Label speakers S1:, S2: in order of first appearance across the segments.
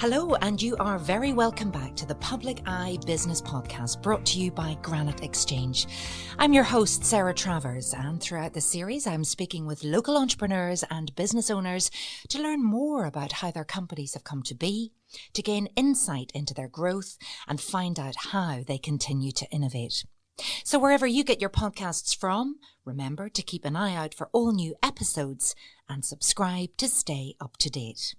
S1: Hello, and you are very welcome back to the Public Eye Business Podcast, brought to you by Granite Exchange. I'm your host, Sarah Travers, and throughout the series, I'm speaking with local entrepreneurs and business owners to learn more about how their companies have come to be, to gain insight into their growth, and find out how they continue to innovate. So wherever you get your podcasts from, remember to keep an eye out for all new episodes and subscribe to stay up to date.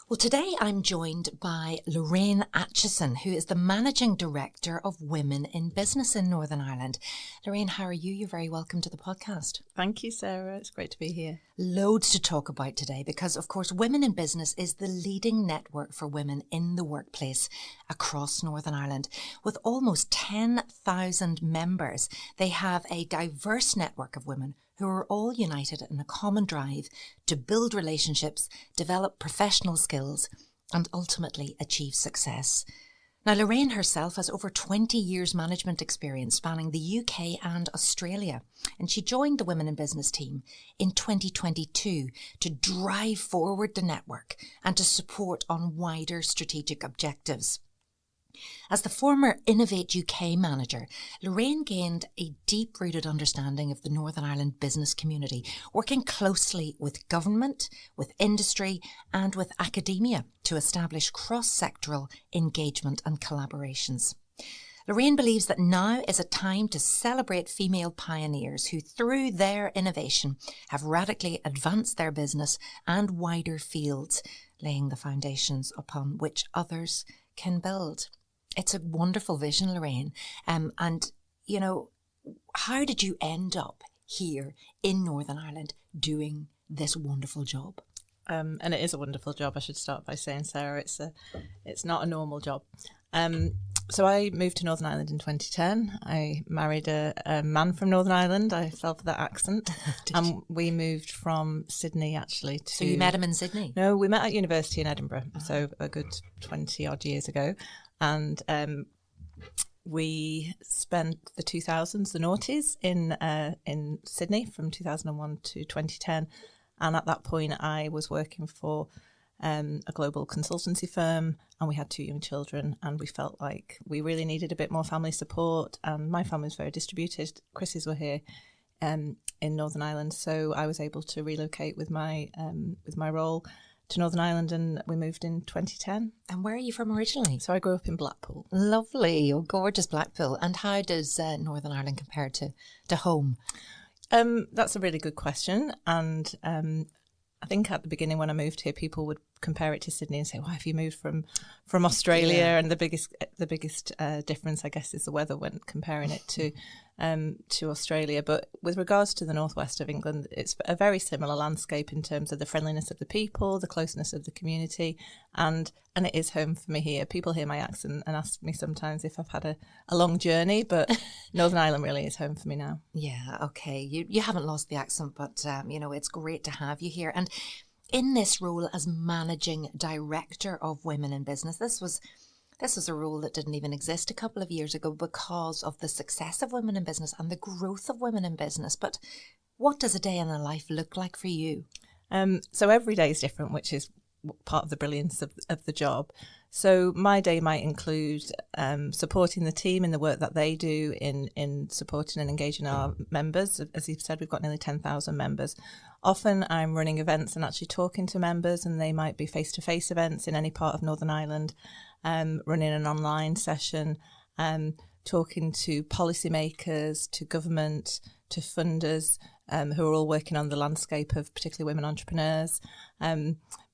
S1: Well, today I'm joined by Lorraine Acheson, who is the Managing Director of Women in Business in Northern Ireland. Lorraine, how are you? You're very welcome to the podcast.
S2: Thank you, Sarah. It's great to be here.
S1: Loads to talk about today because, of course, Women in Business is the leading network for women in the workplace across Northern Ireland. With almost 10,000 members, they have a diverse network of women who are all united in a common drive to build relationships, develop professional skills, and ultimately achieve success. Now, Lorraine herself has over 20 years management experience spanning the UK and Australia, and she joined the Women in Business team in 2022 to drive forward the network and to support on wider strategic objectives. As the former Innovate UK manager, Lorraine gained a deep-rooted understanding of the Northern Ireland business community, working closely with government, with industry and with academia to establish cross-sectoral engagement and collaborations. Lorraine believes that now is a time to celebrate female pioneers who, through their innovation, have radically advanced their business and wider fields, laying the foundations upon which others can build. It's a wonderful vision, Lorraine. And, you know, how did you end up here in Northern Ireland doing this wonderful job?
S2: And it is a wonderful job, I should start by saying, Sarah. It's not a normal job. So I moved to Northern Ireland in 2010. I married a man from Northern Ireland. I fell for that accent. And we moved from Sydney, actually.
S1: So you met him in Sydney?
S2: No, we met at university in Edinburgh, so a good 20-odd years ago. And we spent the 2000s, the noughties, in Sydney from 2001 to 2010. And at that point, I was working for a global consultancy firm, and we had 2 young children, and we felt like we really needed a bit more family support. And my family was very distributed. Chris's were here in Northern Ireland, so I was able to relocate with my role to Northern Ireland, and we moved in 2010.
S1: And where are you from originally?
S2: So I grew up in Blackpool.
S1: Lovely, oh, gorgeous Blackpool. And how does Northern Ireland compare to home?
S2: That's a really good question. And I think at the beginning when I moved here, people would compare it to Sydney and say, "Why have you moved from Australia?" Yeah. And the biggest difference, I guess, is the weather when comparing it to Australia. But with regards to the northwest of England, it's a very similar landscape in terms of the friendliness of the people, the closeness of the community, and it is home for me here. People hear my accent and ask me sometimes if I've had a long journey, but Northern Ireland really is home for me now.
S1: Yeah, okay. You haven't lost the accent, but it's great to have you here. And in this role as Managing Director of Women in Business, this was a role that didn't even exist a couple of years ago because of the success of women in business and the growth of women in business. But what does a day in the life look like for you?
S2: So every day is different, which is part of the brilliance of the job. So my day might include supporting the team in the work that they do in supporting and engaging our members. As you've said, we've got nearly 10,000 members. Often I'm running events and actually talking to members, and they might be face-to-face events in any part of Northern Ireland, running an online session, talking to policymakers, to government, to funders who are all working on the landscape of particularly women entrepreneurs,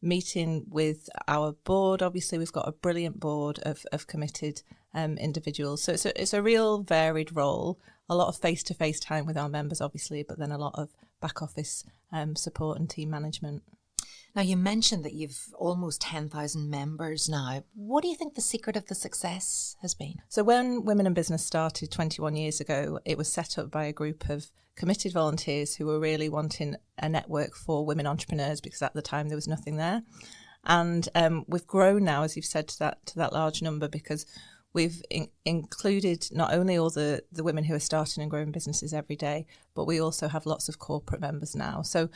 S2: meeting with our board. Obviously, we've got a brilliant board of committed individuals. So it's a real varied role, a lot of face-to-face time with our members, obviously, but then a lot of back office support and team management.
S1: Now, you mentioned that you've almost 10,000 members now. What do you think the secret of the success has been?
S2: So when Women in Business started 21 years ago, it was set up by a group of committed volunteers who were really wanting a network for women entrepreneurs, because at the time there was nothing there. And we've grown now, as you've said, to that large number, because we've included not only all the women who are starting and growing businesses every day, but we also have lots of corporate members now. So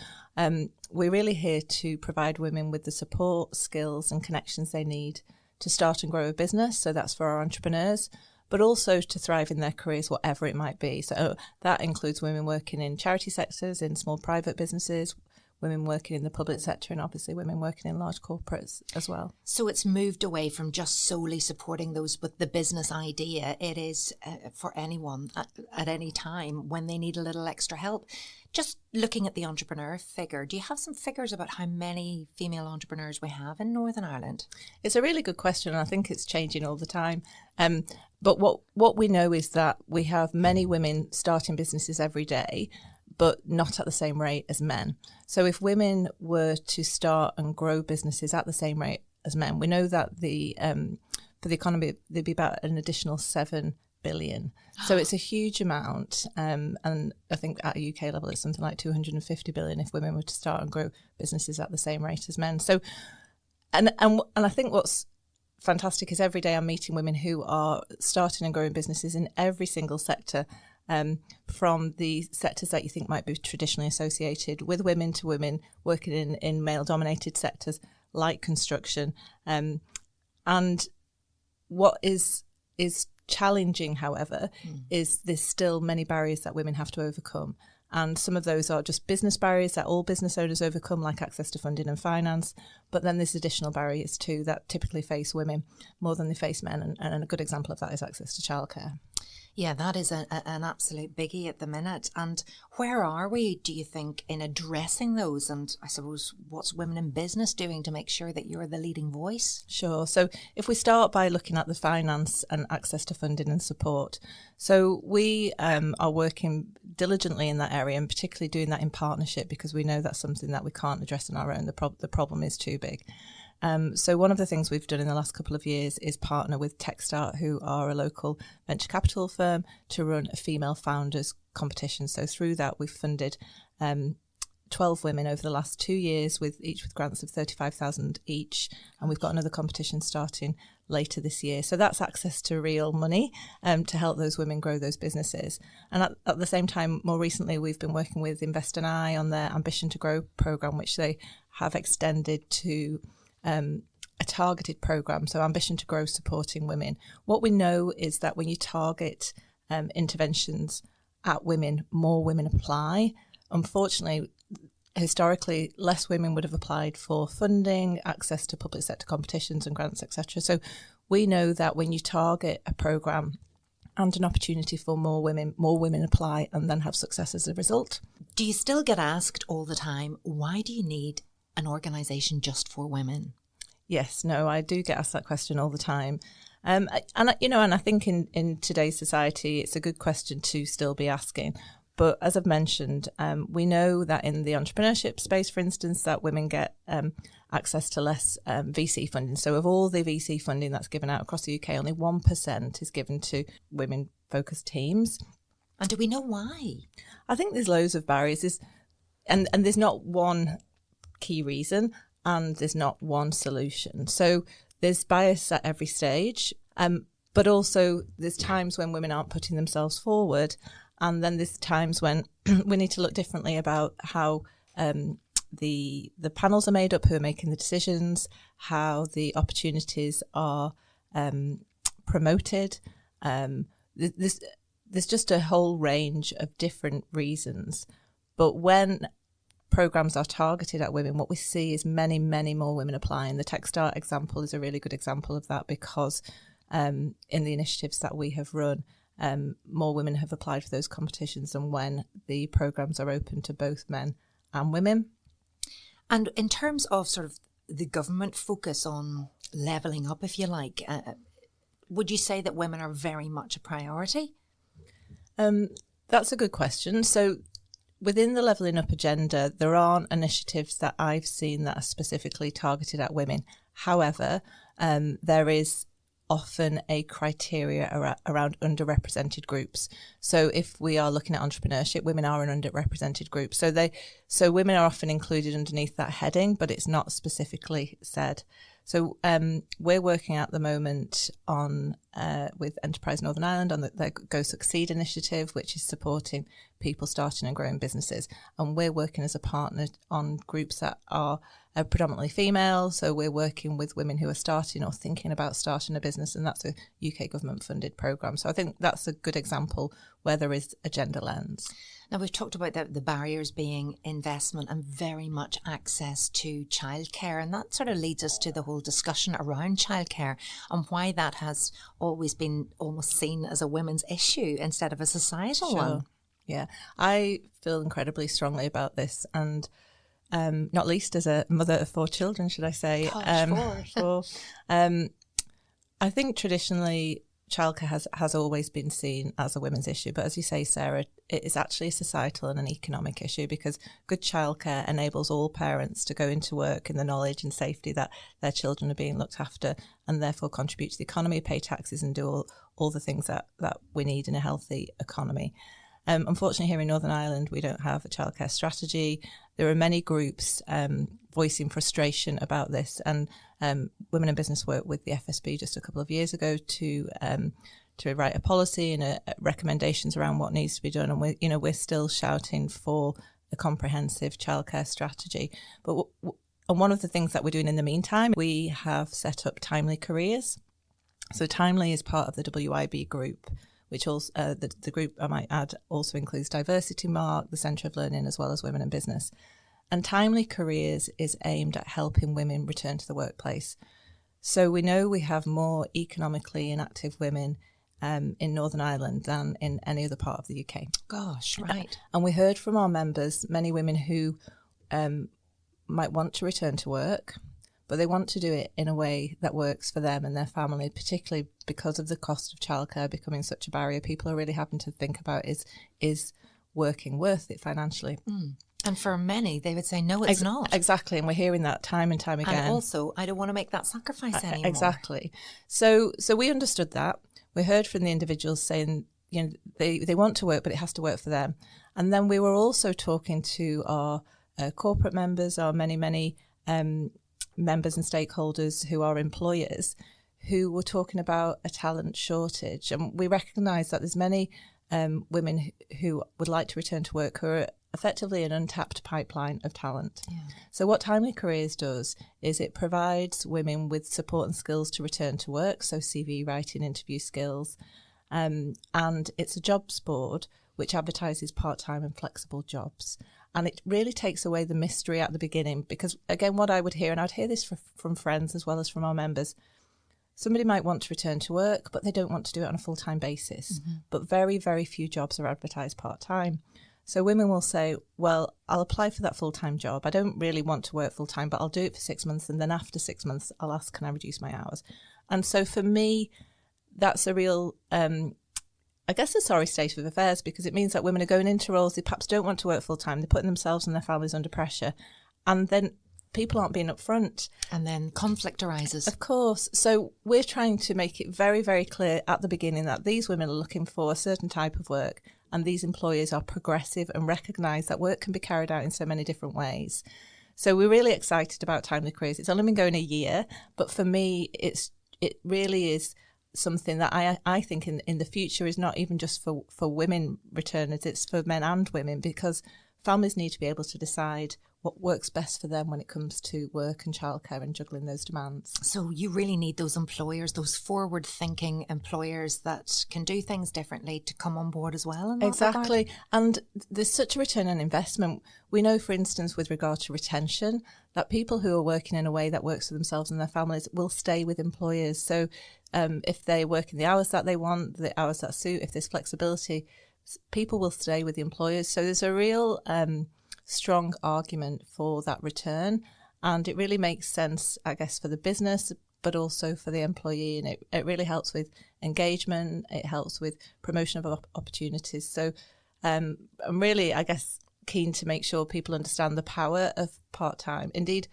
S2: we're really here to provide women with the support, skills and connections they need to start and grow a business. So that's for our entrepreneurs, but also to thrive in their careers, whatever it might be. So that includes women working in charity sectors, in small private businesses, women working in the public sector, and obviously women working in large corporates as well.
S1: So it's moved away from just solely supporting those with the business idea. It is for anyone at any time when they need a little extra help. Just looking at the entrepreneur figure, do you have some figures about how many female entrepreneurs we have in Northern Ireland?
S2: It's a really good question, and I think it's changing all the time. But what we know is that we have many women starting businesses every day, but not at the same rate as men. So if women were to start and grow businesses at the same rate as men, we know that for the economy, there'd be about an additional 7 billion. So it's a huge amount. And I think at a UK level, it's something like 250 billion if women were to start and grow businesses at the same rate as men. So, and I think what's fantastic is every day I'm meeting women who are starting and growing businesses in every single sector, from the sectors that you think might be traditionally associated with women to women working in male-dominated sectors like construction. And what is challenging, however, is there's still many barriers that women have to overcome. And some of those are just business barriers that all business owners overcome, like access to funding and finance. But then there's additional barriers too that typically face women more than they face men. And a good example of that is access to childcare.
S1: Yeah, that is an absolute biggie at the minute. And where are we, do you think, in addressing those? And I suppose, what's women in business doing to make sure that you're the leading voice?
S2: Sure. So if we start by looking at the finance and access to funding and support. So we are working diligently in that area, and particularly doing that in partnership, because we know that's something that we can't address on our own. The problem is too big. So one of the things we've done in the last couple of years is partner with Techstart, who are a local venture capital firm, to run a female founders competition. So through that, we've funded 12 women over the last 2 years, with grants of 35,000 each. And we've got another competition starting later this year. So that's access to real money to help those women grow those businesses. And at the same time, more recently, we've been working with Invest and I on their Ambition to Grow programme, which they have extended to a targeted programme, so Ambition to Grow, supporting women. What we know is that when you target interventions at women, more women apply. Unfortunately, historically, less women would have applied for funding, access to public sector competitions and grants, etc. So we know that when you target a programme and an opportunity for more women apply and then have success as a result.
S1: Do you still get asked all the time, why do you need an organisation just for women?
S2: Yes, no, I do get asked that question all the time. And I think in today's society, it's a good question to still be asking. But as I've mentioned, we know that in the entrepreneurship space, for instance, that women get access to less VC funding. So of all the VC funding that's given out across the UK, only 1% is given to women-focused teams.
S1: And do we know why?
S2: I think there's loads of barriers. And there's not one key reason, and there's not one solution. So there's bias at every stage, but also there's times when women aren't putting themselves forward, and then there's times when we need to look differently about how the panels are made up, who are making the decisions, how the opportunities are promoted. There's just a whole range of different reasons. But when programmes are targeted at women, what we see is many, many more women applying. The Techstart example is a really good example of that, because in the initiatives that we have run, more women have applied for those competitions than when the programmes are open to both men and women.
S1: And in terms of sort of the government focus on levelling up, if you like, would you say that women are very much a priority?
S2: That's a good question. So within the Levelling Up agenda, there aren't initiatives that I've seen that are specifically targeted at women. However, there is often a criteria around underrepresented groups. So if we are looking at entrepreneurship, women are an underrepresented group. So women are often included underneath that heading, but it's not specifically said. So we're working at the moment on with Enterprise Northern Ireland on the Go Succeed initiative, which is supporting people starting and growing businesses. And we're working as a partner on groups that are predominantly female. So we're working with women who are starting or thinking about starting a business, and that's a UK government funded programme. So I think that's a good example where there is a gender lens.
S1: Now, we've talked about the barriers being investment and very much access to childcare. And that sort of leads us to the whole discussion around childcare and why that has always been almost seen as a women's issue instead of a societal one.
S2: Yeah, I feel incredibly strongly about this, and not least as a mother of 4 children, should I say.
S1: Four.
S2: I think traditionally childcare has always been seen as a women's issue, but as you say, Sarah, it is actually a societal and an economic issue, because good childcare enables all parents to go into work in the knowledge and safety that their children are being looked after, and therefore contribute to the economy, pay taxes, and do all the things that we need in a healthy economy. Unfortunately, here in Northern Ireland, we don't have a childcare strategy. There are many groups voicing frustration about this, and Women in Business worked with the FSB just a couple of years ago to write a policy and recommendations around what needs to be done. And we're still shouting for a comprehensive childcare strategy. But and one of the things that we're doing in the meantime, we have set up Timely Careers. So Timely is part of the WIB group, which also the group, I might add, also includes Diversity Mark, the Centre of Learning, as well as Women in Business. And Timely Careers is aimed at helping women return to the workplace. So we know we have more economically inactive women in Northern Ireland than in any other part of the UK.
S1: Gosh, right.
S2: And we heard from our members, many women who might want to return to work, but they want to do it in a way that works for them and their family, particularly because of the cost of childcare becoming such a barrier. People are really having to think about, is working worth it financially?
S1: And for many, they would say, no, it's not.
S2: Exactly. And we're hearing that time and time again.
S1: And also, I don't want to make that sacrifice anymore.
S2: Exactly. So we understood that. We heard from the individuals saying, they want to work, but it has to work for them. And then we were also talking to our corporate members, our many members and stakeholders who are employers, who were talking about a talent shortage. And we recognise that there's many women who would like to return to work who are effectively an untapped pipeline of talent. Yeah. So what Timely Careers does is it provides women with support and skills to return to work, so CV writing, interview skills, and it's a jobs board which advertises part-time and flexible jobs. And it really takes away the mystery at the beginning, because, again, what I would hear, and I'd hear this from friends as well as from our members, somebody might want to return to work, but they don't want to do it on a full-time basis. Mm-hmm. But very, very few jobs are advertised part-time. So women will say, well, I'll apply for that full-time job. I don't really want to work full-time, but I'll do it for 6 months. And then after 6 months, I'll ask, can I reduce my hours? And so for me, that's a real, I guess, a sorry state of affairs, because it means that women are going into roles they perhaps don't want to work full-time. They're putting themselves and their families under pressure. And then people aren't being upfront.
S1: And then conflict arises.
S2: Of course. So we're trying to make it very, very clear at the beginning that these women are looking for a certain type of work, and these employers are progressive and recognise that work can be carried out in so many different ways. So we're really excited about Timely Careers. It's only been going a year, but for me, it really is something that I think in the future is not even just for women returners, it's for men and women, because families need to be able to decide what works best for them when it comes to work and childcare and juggling those demands. So
S1: you really need those employers, those forward-thinking employers that can do things differently to come on board as well. In that
S2: exactly.
S1: regard.
S2: And there's such a return on investment. We know, for instance, with regard to retention, that people who are working in a way that works for themselves and their families will stay with employers. So if they work in the hours that they want, the hours that suit, if there's flexibility, people will stay with the employers. So there's a real strong argument for that return, and it really makes sense, I guess, for the business, but also for the employee, and it really helps with engagement, it helps with promotion of opportunities. So I'm really, I guess, keen to make sure people understand the power of part-time. Indeed,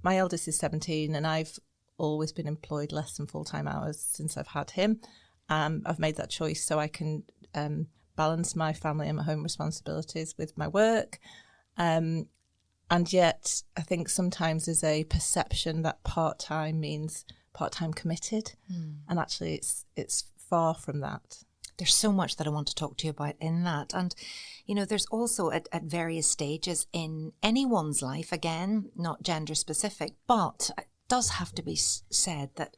S2: my eldest is 17 and I've always been employed less than full-time hours since I've had him. I've made that choice so I can balance my family and my home responsibilities with my work. And yet, I think sometimes there's a perception that part-time means part-time committed, and actually it's far from that.
S1: There's so much that I want to talk to you about in that. And, there's also at various stages in anyone's life, again, not gender specific, but it does have to be said that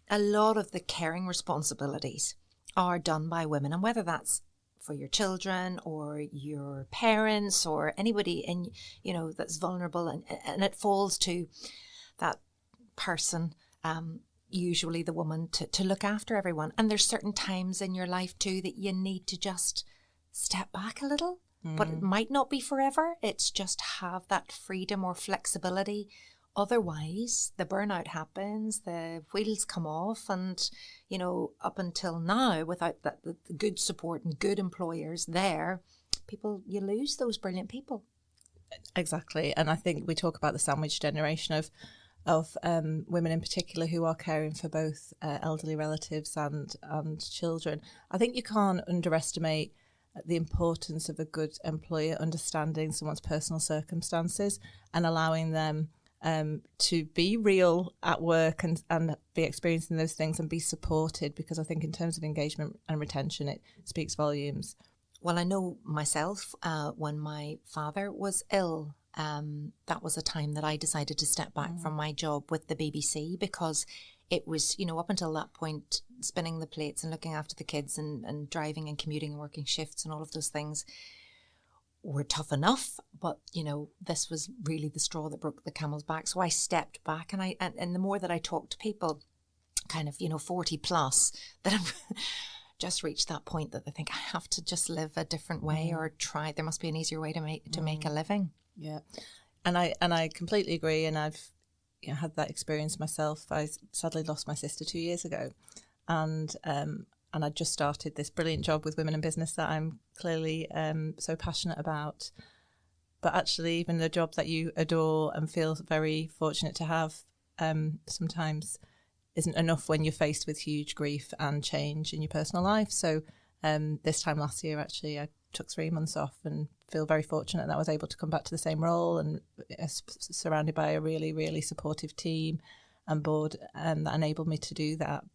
S1: a lot of the caring responsibilities are done by women, and whether that's for your children or your parents or anybody in, that's vulnerable, and it falls to that person, usually the woman, to look after everyone. And there's certain times in your life too that you need to just step back a little, but it might not be forever. It's just have that freedom or flexibility. Otherwise, the burnout happens, the wheels come off, and, up until now, without the good support and good employers there, you lose those brilliant people.
S2: Exactly. And I think we talk about the sandwich generation of women in particular who are caring for both elderly relatives and children. I think you can't underestimate the importance of a good employer understanding someone's personal circumstances and allowing them to be real at work and be experiencing those things and be supported, because I think in terms of engagement and retention, it speaks volumes.
S1: Well, I know myself, when my father was ill, that was a time that I decided to step back from my job with the BBC, because it was, up until that point, spinning the plates and looking after the kids and driving and commuting and working shifts and all of those things were tough enough, but this was really the straw that broke the camel's back. So I stepped back, and the more that I talked to people, kind of 40 plus, that I've just reached that point that they think I have to just live a different way or try. There must be an easier way to make a living.
S2: Yeah, and I completely agree, and I've had that experience myself. I sadly lost my sister 2 years ago, and I just started this brilliant job with Women in Business that I'm clearly so passionate about. But actually, even the job that you adore and feel very fortunate to have sometimes isn't enough when you're faced with huge grief and change in your personal life. So this time last year, actually, I took 3 months off and feel very fortunate that I was able to come back to the same role and surrounded by a really, really supportive team and board that enabled me to do that.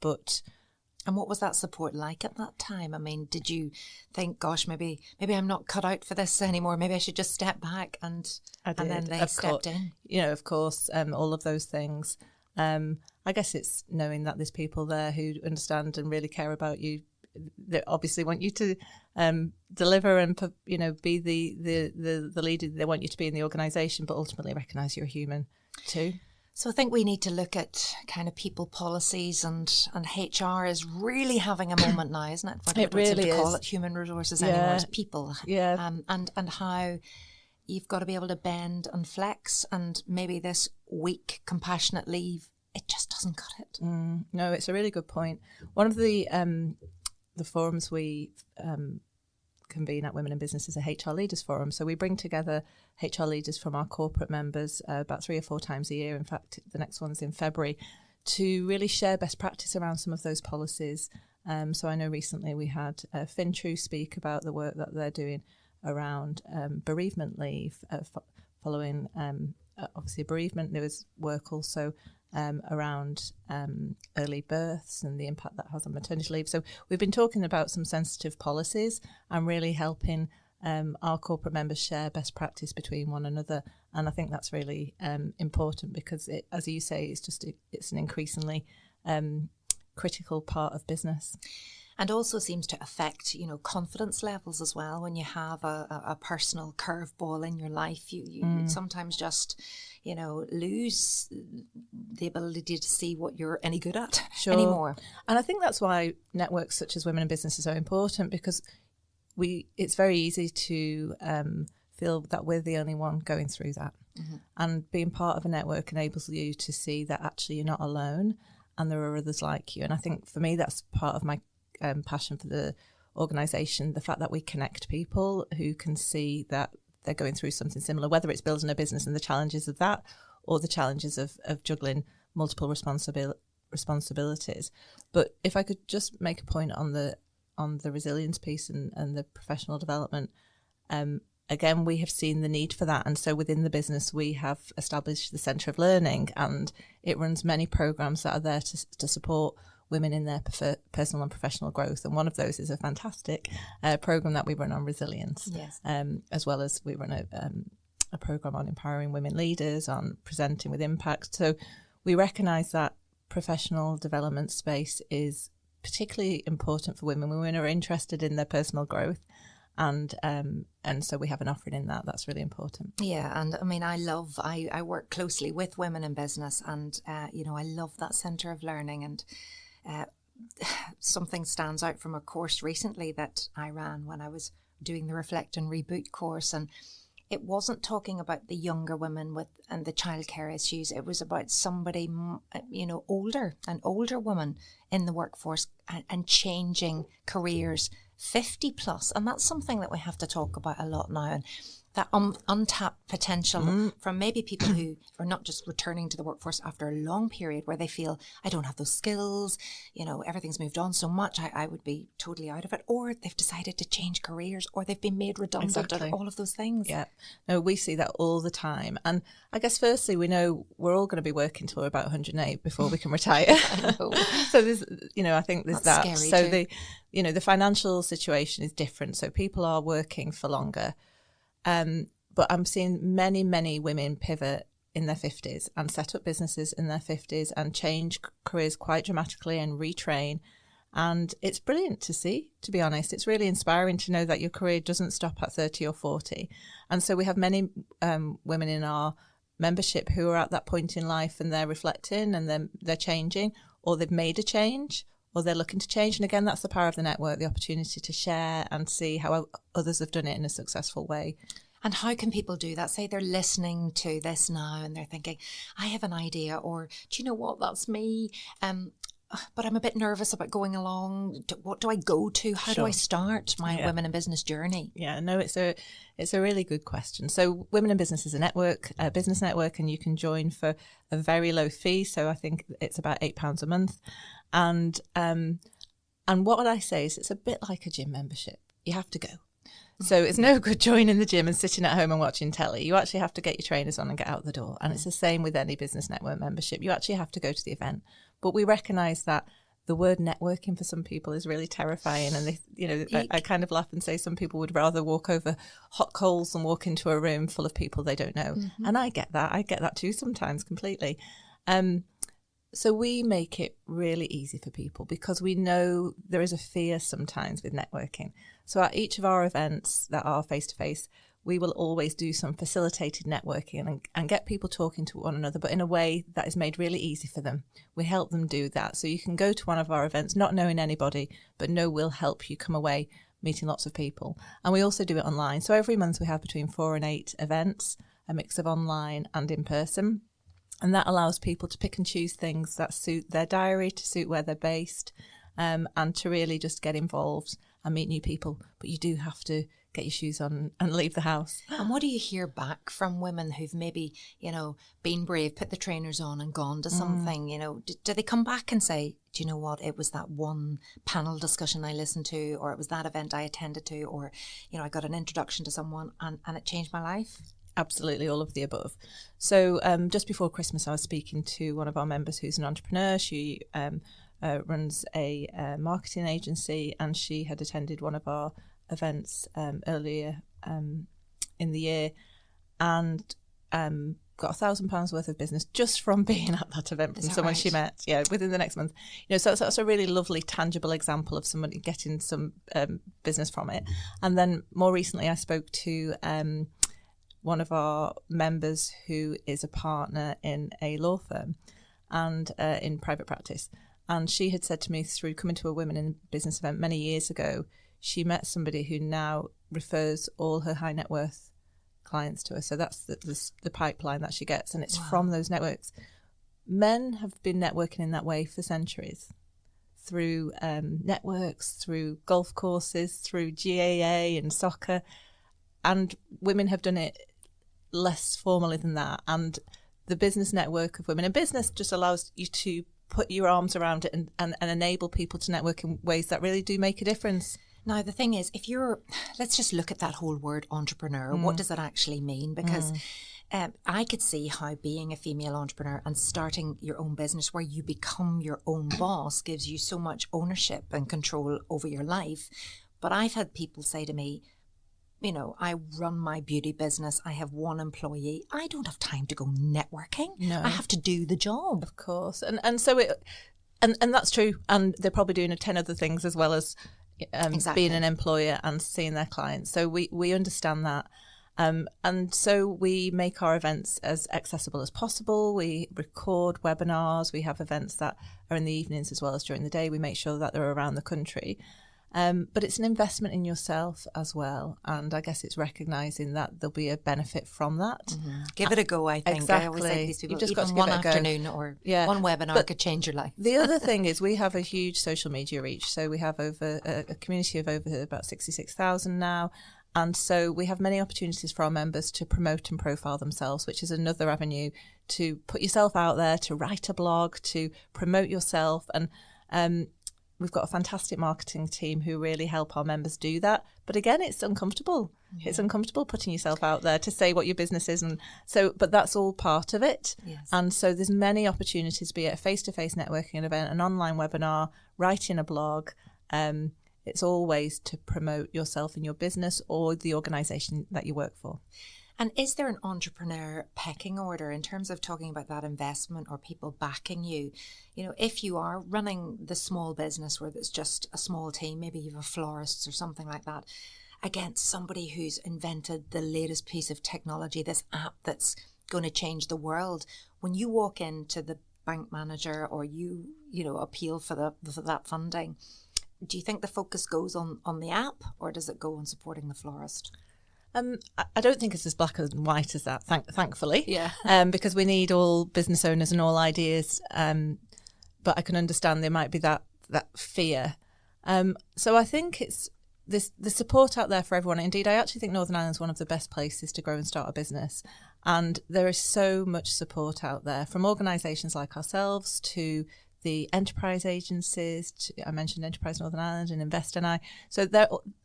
S1: And what was that support like at that time? I mean, did you think, gosh, maybe I'm not cut out for this anymore. Maybe I should just step back, and then they stepped in?
S2: Of course, all of those things. I guess it's knowing that there's people there who understand and really care about you. They obviously want you to deliver and be the leader they want you to be in the organisation, but ultimately recognise you're a human too.
S1: So I think we need to look at kind of people policies, and HR is really having a moment now, isn't it?
S2: It really is.
S1: Call it human resources anymore, it's people.
S2: Yeah.
S1: And how you've got to be able to bend and flex, and maybe this week compassionate leave, it just doesn't cut it.
S2: No, it's a really good point. One of the forums we convene at Women in Business is a HR Leaders Forum. So we bring together HR leaders from our corporate members about 3 or 4 times a year. In fact, the next one's in February, to really share best practice around some of those policies. So I know recently we had Fintrue speak about the work that they're doing around bereavement leave. Following obviously bereavement, there was work also around early births and the impact that has on maternity leave. So we've been talking about some sensitive policies and really helping our corporate members share best practice between one another. And I think that's really important, because it, as you say, it's an increasingly critical part of business.
S1: And also seems to affect, confidence levels as well. When you have a personal curveball in your life, you sometimes just, lose the ability to see what you're any good at anymore.
S2: And I think that's why networks such as Women in Business are so important, because it's very easy to feel that we're the only one going through that. Mm-hmm. And being part of a network enables you to see that actually you're not alone and there are others like you. And I think for me, that's part of my passion for the organisation, the fact that we connect people who can see that they're going through something similar, whether it's building a business and the challenges of that, or the challenges of juggling multiple responsibilities. But if I could just make a point on the resilience piece and the professional development, again, we have seen the need for that. And so within the business, we have established the Centre of Learning, and it runs many programs that are there to support women in their personal and professional growth. And one of those is a fantastic program that we run on resilience,
S1: yes.
S2: As well as we run a program on empowering women leaders, on presenting with impact. So we recognise that professional development space is particularly important for women. Women are interested in their personal growth, and so we have an offering in that. That's really important.
S1: Yeah, and I mean, I work closely with women in business, and I love that Centre of Learning. And something stands out from a course recently that I ran when I was doing the Reflect and Reboot course, and it wasn't talking about the younger women and the childcare issues. It was about somebody, older, an older woman in the workforce and changing careers 50 plus. And that's something that we have to talk about a lot now. And that untapped potential from maybe people who are not just returning to the workforce after a long period where they feel, I don't have those skills, everything's moved on so much, I would be totally out of it. Or they've decided to change careers, or they've been made redundant,
S2: exactly.
S1: or all of those things. Yeah.
S2: No, we see that all the time. And I guess firstly, we know we're all going to be working till we're about 108 before we can retire.
S1: I know.
S2: So there's, I think there's
S1: That's
S2: that.
S1: scary
S2: So
S1: too.
S2: the financial situation is different. So people are working for longer. But I'm seeing many, many women pivot in their 50s and set up businesses in their 50s and change careers quite dramatically and retrain. And it's brilliant to see, to be honest. It's really inspiring to know that your career doesn't stop at 30 or 40. And so we have many women in our membership who are at that point in life, and they're reflecting, and then they're changing, or they've made a change, or they're looking to change. And again, that's the power of the network, the opportunity to share and see how others have done it in a successful way.
S1: And how can people do that? Say they're listening to this now and they're thinking, I have an idea, or do you know what, that's me, but I'm a bit nervous about going along. What do I go to? How do I start my Women in Business journey?
S2: Yeah, no, it's a really good question. So Women in Business is a business network, and you can join for a very low fee. So I think it's about £8 a month. And what I say is it's a bit like a gym membership. You have to go. So it's no good joining the gym and sitting at home and watching telly. You actually have to get your trainers on and get out the door. And it's the same with any business network membership. You actually have to go to the event. But we recognise that the word networking for some people is really terrifying. And I kind of laugh and say some people would rather walk over hot coals than walk into a room full of people they don't know. Mm-hmm. And I get that. I get that too sometimes completely. So we make it really easy for people because we know there is a fear sometimes with networking. So at each of our events that are face-to-face, we will always do some facilitated networking and get people talking to one another, but in a way that is made really easy for them. We help them do that. So you can go to one of our events not knowing anybody, but know we'll help you come away meeting lots of people. And we also do it online. So every month we have between 4 and 8 events, a mix of online and in person. And that allows people to pick and choose things that suit their diary, to suit where they're based, and to really just get involved and meet new people. But you do have to get your shoes on and leave the house.
S1: And what do you hear back from women who've maybe, been brave, put the trainers on and gone to something, do they come back and say, do you know what, it was that one panel discussion I listened to, or it was that event I attended to, or, I got an introduction to someone and it changed my life?
S2: Absolutely, all of the above. So just before Christmas, I was speaking to one of our members who's an entrepreneur. She runs a marketing agency, and she had attended one of our events earlier in the year and got £1,000 worth of business just from being at that event from someone she met within the next month. So that's a really lovely tangible example of somebody getting some business from it. And then more recently I spoke to one of our members who is a partner in a law firm and in private practice. And she had said to me, through coming to a Women in Business event many years ago, she met somebody who now refers all her high net worth clients to her. So that's the pipeline that she gets, and it's from those networks. Men have been networking in that way for centuries, through networks, through golf courses, through GAA and soccer, and women have done it less formally than that. And the business network of Women in Business just allows you to put your arms around it and enable people to network in ways that really do make a difference.
S1: Now, the thing is, let's just look at that whole word entrepreneur. What does that actually mean? Because I could see how being a female entrepreneur and starting your own business where you become your own boss gives you so much ownership and control over your life. But I've had people say to me, I run my beauty business. I have one employee. I don't have time to go networking.
S2: No.
S1: I have to do the job.
S2: Of course. And so and that's true. And they're probably doing 10 other things as well as
S1: Exactly.
S2: being an employer and seeing their clients. So we understand that. And so we make our events as accessible as possible. We record webinars. We have events that are in the evenings as well as during the day. We make sure that they're around the country. But it's an investment in yourself as well. And I guess it's recognising that there'll be a benefit from that.
S1: Mm-hmm. Give it a go, I think.
S2: Exactly.
S1: I always say to these people,
S2: You've just
S1: even
S2: got to
S1: one
S2: give it a go.
S1: afternoon or one webinar could change your life.
S2: The other thing is we have a huge social media reach. So we have over a community of over about 66,000 now. And so we have many opportunities for our members to promote and profile themselves, which is another avenue to put yourself out there, to write a blog, to promote yourself. And we've got a fantastic marketing team who really help our members do that. But again, it's uncomfortable. Yeah. It's uncomfortable putting yourself out there to say what your business is. And so, but that's all part of it.
S1: Yes.
S2: And so there's many opportunities, be it a face-to-face networking event, an online webinar, writing a blog. It's always to promote yourself and your business or the organisation that you work for.
S1: And is there an entrepreneur pecking order in terms of talking about that investment or people backing you? If you are running the small business where there's just a small team, maybe you have florists or something like that, against somebody who's invented the latest piece of technology, this app that's going to change the world. When you walk into the bank manager or you appeal for that funding, do you think the focus goes on the app or does it go on supporting the florist?
S2: I don't think it's as black and white as that, thankfully.
S1: Yeah.
S2: Because we need all business owners and all ideas. But I can understand there might be that fear. So I think it's the support out there for everyone. Indeed, I actually think Northern Ireland is one of the best places to grow and start a business. And there is so much support out there from organisations like ourselves to the enterprise agencies. I mentioned Enterprise Northern Ireland and Invest NI. So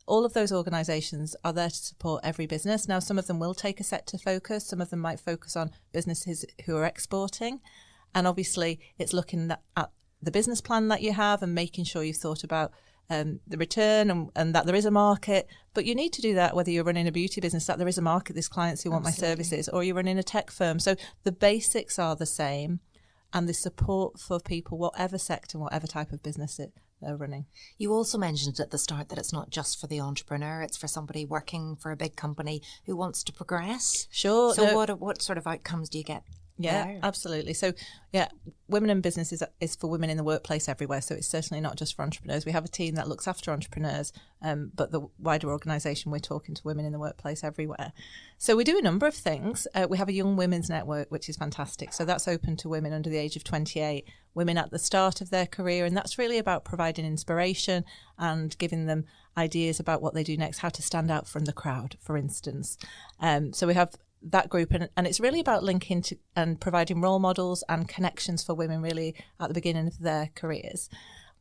S2: all of those organisations are there to support every business. Now, some of them will take a sector focus. Some of them might focus on businesses who are exporting. And obviously, it's looking at the business plan that you have and making sure you've thought about the return and that there is a market. But you need to do that whether you're running a beauty business, that there is a market, there's clients who want my services, or you're running a tech firm. So the basics are the same. And the support for people, whatever sector, whatever type of business they're running. You
S1: also mentioned at the start that it's not just for the entrepreneur, it's for somebody working for a big company who wants to progress.
S2: Sure.
S1: So what sort of outcomes do you get?
S2: Yeah,
S1: there?
S2: Absolutely. So, yeah, Women in Business is for women in the workplace everywhere. So it's certainly not just for entrepreneurs. We have a team that looks after entrepreneurs, but the wider organisation, we're talking to women in the workplace everywhere. So we do a number of things. We have a Young Women's Network, which is fantastic. So that's open to women under the age of 28, women at the start of their career. And that's really about providing inspiration and giving them ideas about what they do next, how to stand out from the crowd, for instance. So we have that group, and it's really about linking to and providing role models and connections for women really at the beginning of their careers.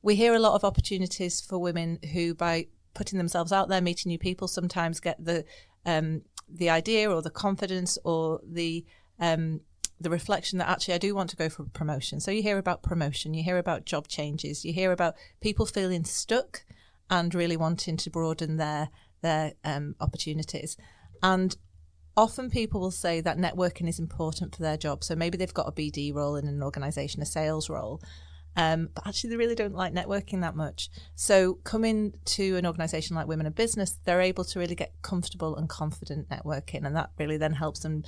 S2: We hear a lot of opportunities for women who, by putting themselves out there, meeting new people, sometimes get the idea or the confidence or the reflection that actually I do want to go for promotion. So you hear about promotion, you hear about job changes, you hear about people feeling stuck and really wanting to broaden their opportunities. And often people will say that networking is important for their job. So maybe they've got a BD role in an organisation, a sales role, but actually they really don't like networking that much. So coming to an organisation like Women in Business, they're able to really get comfortable and confident networking, and that really then helps them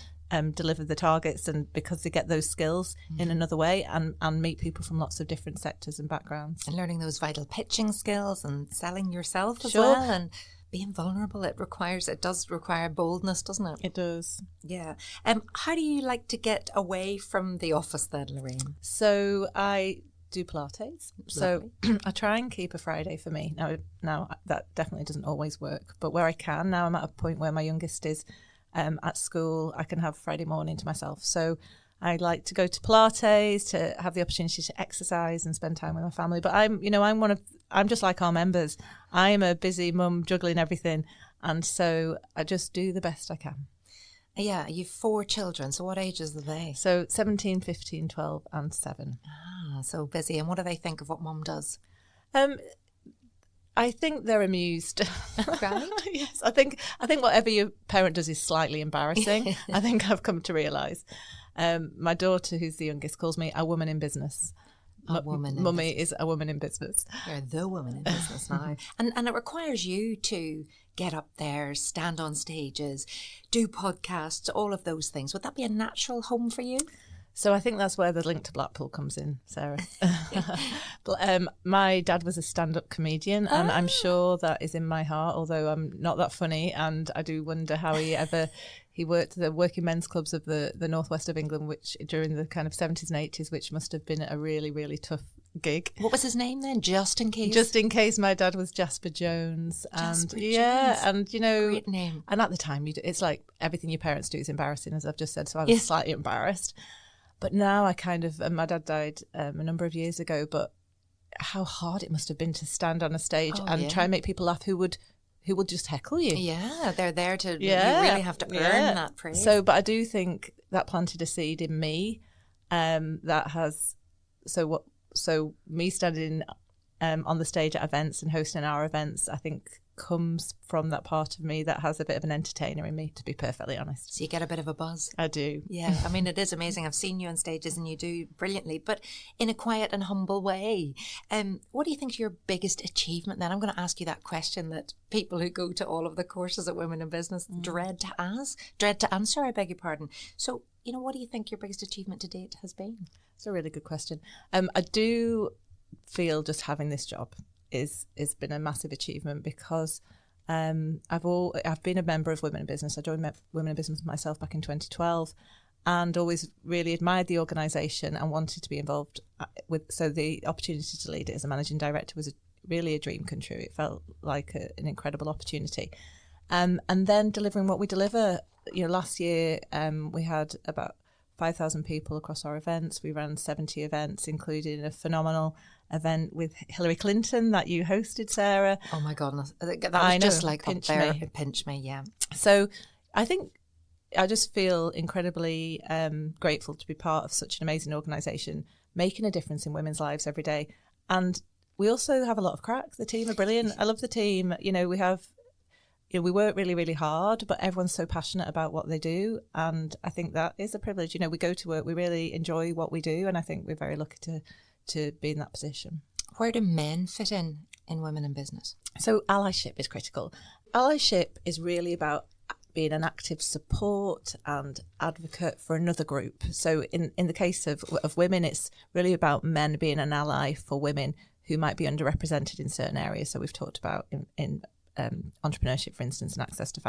S2: deliver the targets, and because they get those skills in another way and meet people from lots of different sectors and backgrounds.
S1: And learning those vital pitching skills and selling yourself as
S2: Sure.
S1: well. And being vulnerable, it does require boldness, doesn't it?
S2: It does.
S1: Yeah. How do you like to get away from the office then, Lorraine?
S2: So I do Pilates.
S1: Lovely.
S2: So I try and keep a Friday for me. Now that definitely doesn't always work, but where I can, now I'm at a point where my youngest is at school, I can have Friday morning to myself. So I like to go to Pilates, to have the opportunity to exercise and spend time with my family. But I'm one of I'm just like our members. I'm a busy mum juggling everything. And so I just do the best I can.
S1: Yeah, you've 4 children. So what ages are they?
S2: So 17, 15, 12 and 7.
S1: Ah, so busy. And what do they think of what mum does?
S2: I think they're amused.
S1: Right?
S2: Yes, I think whatever your parent does is slightly embarrassing. I think I've come to realise. My daughter, who's the youngest, calls me a woman in business. Mummy is a woman in business.
S1: You're the woman in business now. And it requires you to get up there, stand on stages, do podcasts, all of those things. Would that be a natural home for you?
S2: So I think that's where the link to Blackpool comes in, Sarah. But, my dad was a stand-up comedian, and I'm sure that is in my heart, although I'm not that funny. And I do wonder how he worked at the working men's clubs of the northwest of England, which during the kind of 70s and 80s, which must have been a really, really tough gig.
S1: What was his name then? Just in case?
S2: Just in case. My dad was Jasper Jones.
S1: Jasper
S2: Jones. And
S1: great name.
S2: And at the time, it's like everything your parents do is embarrassing, as I've just said. So I was slightly embarrassed. But now I kind of, and my dad died a number of years ago, but how hard it must have been to stand on a stage and try and make people laugh who would just heckle you.
S1: Yeah, they're there to, you really have to earn that praise.
S2: So, but I do think that planted a seed in me that has, so me standing on the stage at events and hosting our events, I think comes from that part of me that has a bit of an entertainer in me, to be perfectly honest.
S1: So you get a bit of a buzz.
S2: I do.
S1: Yeah, I mean, it is amazing. I've seen you on stages and you do brilliantly, but in a quiet and humble way. What do you think is your biggest achievement then? I'm going to ask you that question that people who go to all of the courses at Women in Business dread to answer, I beg your pardon. So, what do you think your biggest achievement to date has been?
S2: It's a really good question. I do feel just having this job is been a massive achievement because I've been a member of Women in Business. I joined Women in Business myself back in 2012 and always really admired the organisation and wanted to be involved so the opportunity to lead it as a managing director was really a dream come true. It felt like an incredible opportunity. And then delivering what we deliver, last year we had about 5,000 people across our events. We ran 70 events, including a phenomenal event with Hillary Clinton that you hosted, Sarah.
S1: Oh my goodness. That was just like up there. Pinch me, yeah.
S2: So I think I just feel incredibly grateful to be part of such an amazing organisation, making a difference in women's lives every day. And we also have a lot of crack. The team are brilliant. I love the team. We work really, really hard, but everyone's so passionate about what they do. And I think that is a privilege. We go to work, we really enjoy what we do. And I think we're very lucky to be in that position.
S1: Where do men fit in Women in Business?
S2: So allyship is critical. Allyship is really about being an active support and advocate for another group. So in the case of women, it's really about men being an ally for women who might be underrepresented in certain areas. So we've talked about in entrepreneurship, for instance, and access to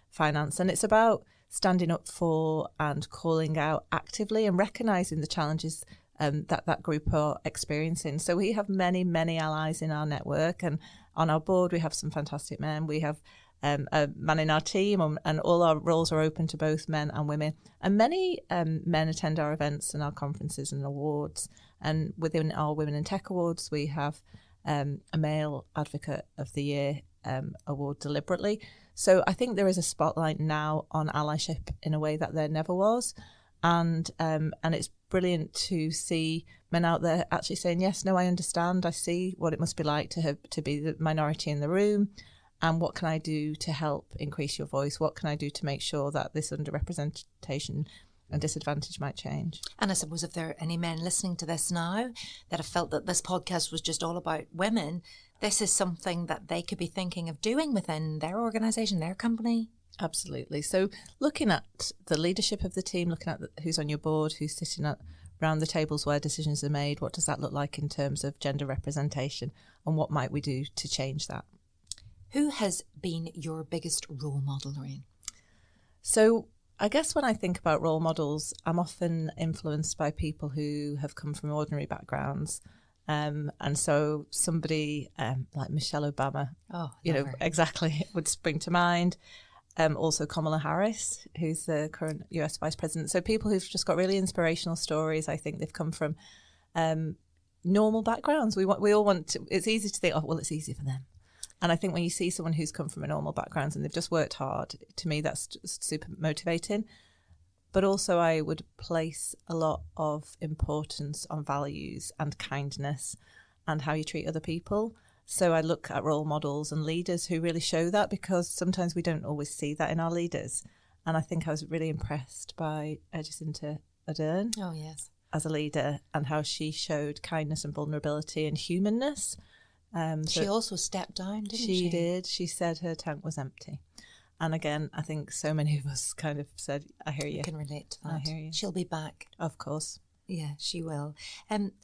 S2: finance. And it's about standing up for and calling out actively and recognising the challenges that group are experiencing. So we have many, many allies in our network, and on our board we have some fantastic men. We have a man in our team, and all our roles are open to both men and women. And many men attend our events and our conferences and awards. And within our Women in Tech Awards, we have a Male Advocate of the Year award deliberately. So I think there is a spotlight now on allyship in a way that there never was. And it's brilliant to see men out there actually saying, yes, no, I understand. I see what it must be like to be the minority in the room. And what can I do to help increase your voice? What can I do to make sure that this underrepresentation and disadvantage might change?
S1: And I suppose if there are any men listening to this now that have felt that this podcast was just all about women, this is something that they could be thinking of doing within their organisation, their company.
S2: Absolutely. So looking at the leadership of the team, looking at who's on your board, who's sitting around the tables where decisions are made, what does that look like in terms of gender representation, and what might we do to change that?
S1: Who has been your biggest role model, Lorraine?
S2: So I guess when I think about role models, I'm often influenced by people who have come from ordinary backgrounds. And so somebody like Michelle Obama, exactly, would spring to mind. Also Kamala Harris, who's the current US Vice President. So people who've just got really inspirational stories. I think they've come from normal backgrounds. We all want to, it's easy to think, oh, well, it's easy for them. And I think when you see someone who's come from a normal background and they've just worked hard, to me, that's just super motivating. But also I would place a lot of importance on values and kindness and how you treat other people. So I look at role models and leaders who really show that, because sometimes we don't always see that in our leaders. And I think I was really impressed by Jacinta Ardern as a leader, and how she showed kindness and vulnerability and humanness.
S1: She also stepped down, didn't she?
S2: She did. She said her tank was empty. And again, I think so many of us kind of said, I hear you.
S1: I can relate to that.
S2: I hear you.
S1: She'll be back.
S2: Of course.
S1: Yeah, she will.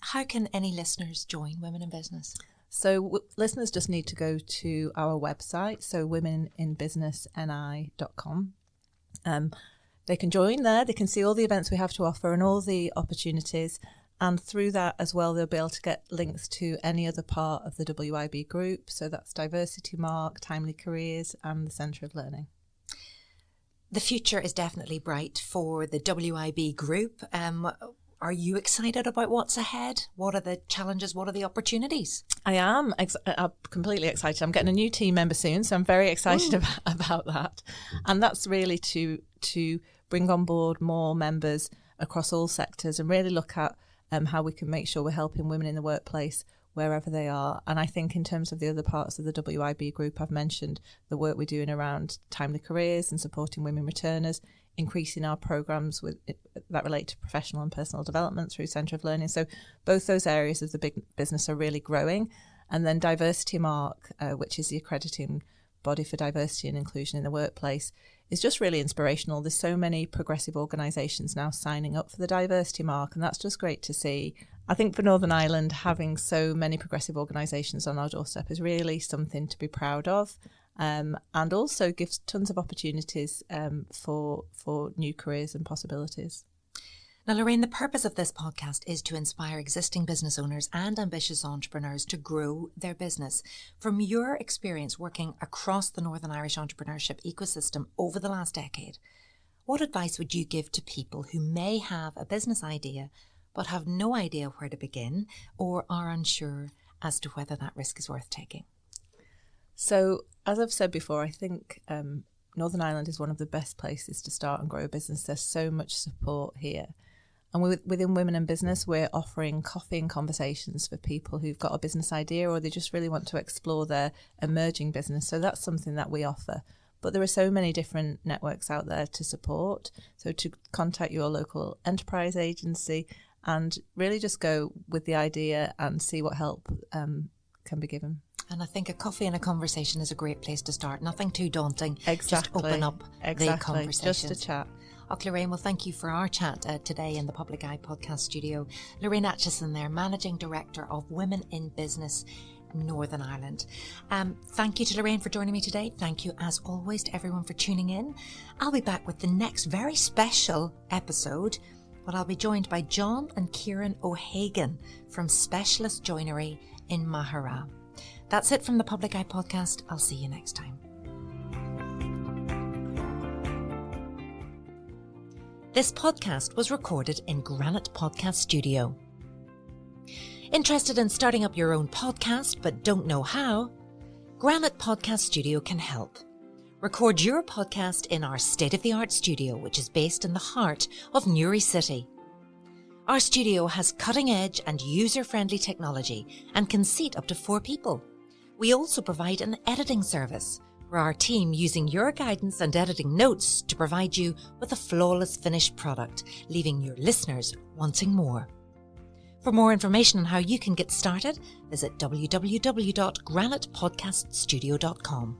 S1: How can any listeners join Women in Business?
S2: So listeners just need to go to our website, so womeninbusinessni.com. They can join there. They can see all the events we have to offer and all the opportunities. And through that as well, they'll be able to get links to any other part of the WIB group. So that's Diversity Mark, Timely Careers and the Centre of Learning.
S1: The future is definitely bright for the WIB group. Are you excited about what's ahead? What are the challenges? What are the opportunities?
S2: I am. I'm completely excited. I'm getting a new team member soon, so I'm very excited about that. And that's really to bring on board more members across all sectors and really look at how we can make sure we're helping women in the workplace wherever they are. And I think in terms of the other parts of the WIB group, I've mentioned the work we're doing around timely careers and supporting women returners, increasing our programmes that relate to professional and personal development through Centre of Learning. So both those areas of the big business are really growing. And then Diversity Mark, which is the accrediting body for diversity and inclusion in the workplace, is just really inspirational. There's so many progressive organisations now signing up for the Diversity Mark, and that's just great to see. I think for Northern Ireland, having so many progressive organisations on our doorstep is really something to be proud of. And also gives tons of opportunities for new careers and possibilities.
S1: Now, Lorraine, the purpose of this podcast is to inspire existing business owners and ambitious entrepreneurs to grow their business. From your experience working across the Northern Irish entrepreneurship ecosystem over the last decade, what advice would you give to people who may have a business idea but have no idea where to begin or are unsure as to whether that risk is worth taking?
S2: So, as I've said before, I think Northern Ireland is one of the best places to start and grow a business. There's so much support here. And within Women in Business, we're offering coffee and conversations for people who've got a business idea or they just really want to explore their emerging business. So that's something that we offer. But there are so many different networks out there to support. So to contact your local enterprise agency and really just go with the idea and see what help can be given.
S1: And I think a coffee and a conversation is a great place to start. Nothing too daunting.
S2: Exactly.
S1: Just open up the conversation.
S2: Just a chat.
S1: Lorraine, well, thank you for our chat today in the Public Eye podcast studio. Lorraine Acheson there, Managing Director of Women in Business Northern Ireland. Thank you to Lorraine for joining me today. Thank you, as always, to everyone for tuning in. I'll be back with the next very special episode, but I'll be joined by John and Kieran O'Hagan from Specialist Joinery in Mahara. That's it from the Public Eye podcast. I'll see you next time. This podcast was recorded in Granite Podcast Studio. Interested in starting up your own podcast but don't know how? Granite Podcast Studio can help. Record your podcast in our state-of-the-art studio, which is based in the heart of Newry City. Our studio has cutting-edge and user-friendly technology and can seat up to 4 people. We also provide an editing service for our team using your guidance and editing notes to provide you with a flawless finished product, leaving your listeners wanting more. For more information on how you can get started, visit www.granitepodcaststudio.com.